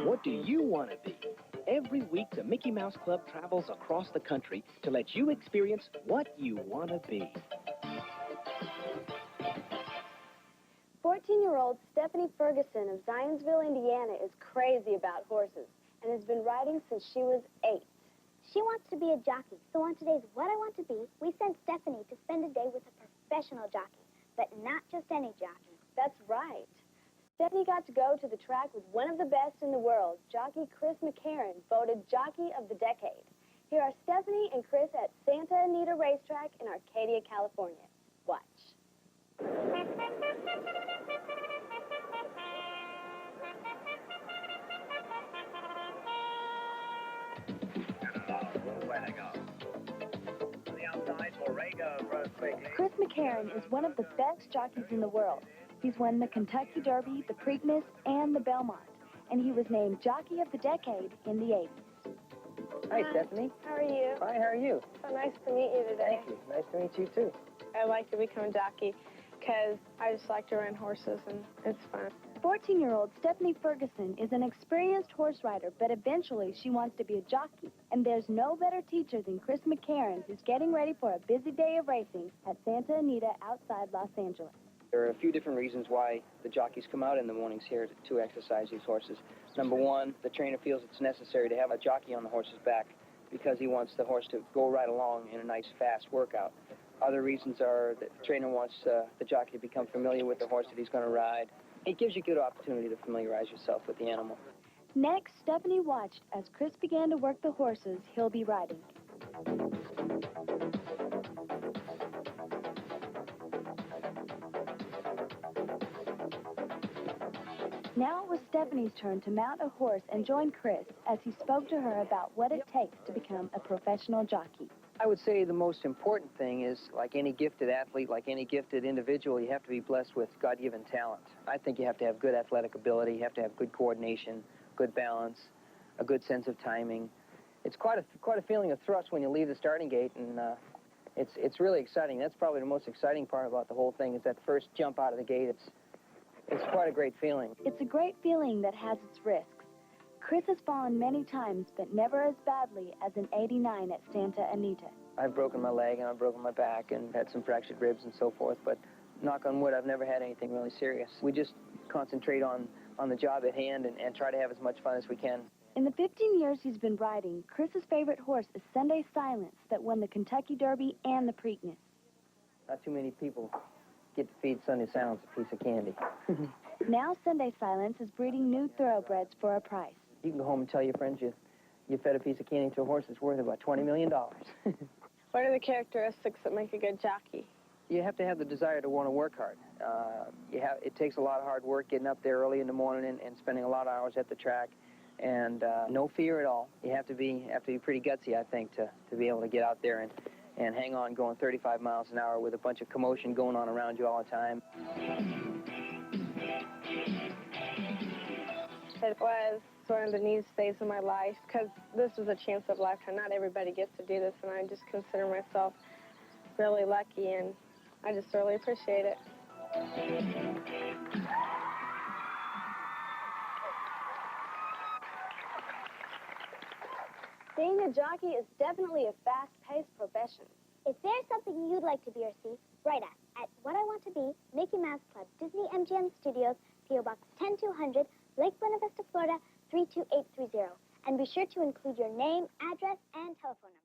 What do you want to be? Every week, the Mickey Mouse Club travels across the country to let you experience what you want to be. 14-year-old Stephanie Ferguson of Zionsville, Indiana, is crazy about horses and has been riding since she was 8. She wants to be a jockey, so on today's What I Want to Be, we sent Stephanie to spend a day with a professional jockey, but not just any jockey. That's right. Stephanie got to go to the track with one of the best in the world, jockey Chris McCarron, voted Jockey of the Decade. Here are Stephanie and Chris at Santa Anita Racetrack in Arcadia, California. Watch. Chris McCarron is one of the best jockeys in the world. He's won the Kentucky Derby, the Preakness, and the Belmont, and he was named Jockey of the Decade in the 80s. Hi, Stephanie. How are you? Hi, how are you? So nice to meet you today. Thank you. Nice to meet you, too. I'd like to become a jockey because I just like to run horses, and it's fun. 14-year-old Stephanie Ferguson is an experienced horse rider, but eventually she wants to be a jockey. And there's no better teacher than Chris McCarron, who's getting ready for a busy day of racing at Santa Anita outside Los Angeles. There are a few different reasons why the jockeys come out in the mornings here to exercise these horses. Number one, the trainer feels it's necessary to have a jockey on the horse's back because he wants the horse to go right along in a nice, fast workout. Other reasons are that the trainer wants the jockey to become familiar with the horse that he's going to ride. It gives you a good opportunity to familiarize yourself with the animal. Next, Stephanie watched as Chris began to work the horses he'll be riding. Now it was Stephanie's turn to mount a horse and join Chris as he spoke to her about what it takes to become a professional jockey. I would say the most important thing is, like any gifted athlete, like any gifted individual, you have to be blessed with God-given talent. I think you have to have good athletic ability, you have to have good coordination, good balance, a good sense of timing. It's quite a feeling of thrust when you leave the starting gate, and it's really exciting. That's probably the most exciting part about the whole thing, is that first jump out of the gate. It's quite a great feeling. It's a great feeling that has its risks. Chris has fallen many times, but never as badly as in '89 at Santa Anita. I've broken my leg and I've broken my back and had some fractured ribs and so forth, but knock on wood, I've never had anything really serious. We just concentrate on the job at hand and try to have as much fun as we can. In the 15 years he's been riding, Chris's favorite horse is Sunday Silence, that won the Kentucky Derby and the Preakness. Not too many people get to feed Sunday Silence a piece of candy. Now Sunday Silence is breeding new thoroughbreds for a price. You can go home and tell your friends you fed a piece of candy to a horse that's worth about $20 million. What are the characteristics that make a good jockey? You have to have the desire to want to work hard. It takes a lot of hard work getting up there early in the morning and spending a lot of hours at the track, and no fear at all. You have to be pretty gutsy, I think, to be able to get out there and hang on going 35 miles an hour with a bunch of commotion going on around you all the time. It was one of the neatest days of my life because this was a chance of a lifetime. Not everybody gets to do this, and I just consider myself really lucky, and I just really appreciate it. Being a jockey is definitely a fast-paced profession. If there's something you'd like to be or see, write us at What I Want to Be, Mickey Mouse Club, Disney MGM Studios, P.O. Box 10200, Lake Buena Vista, Florida, 32830. And be sure to include your name, address, and telephone number.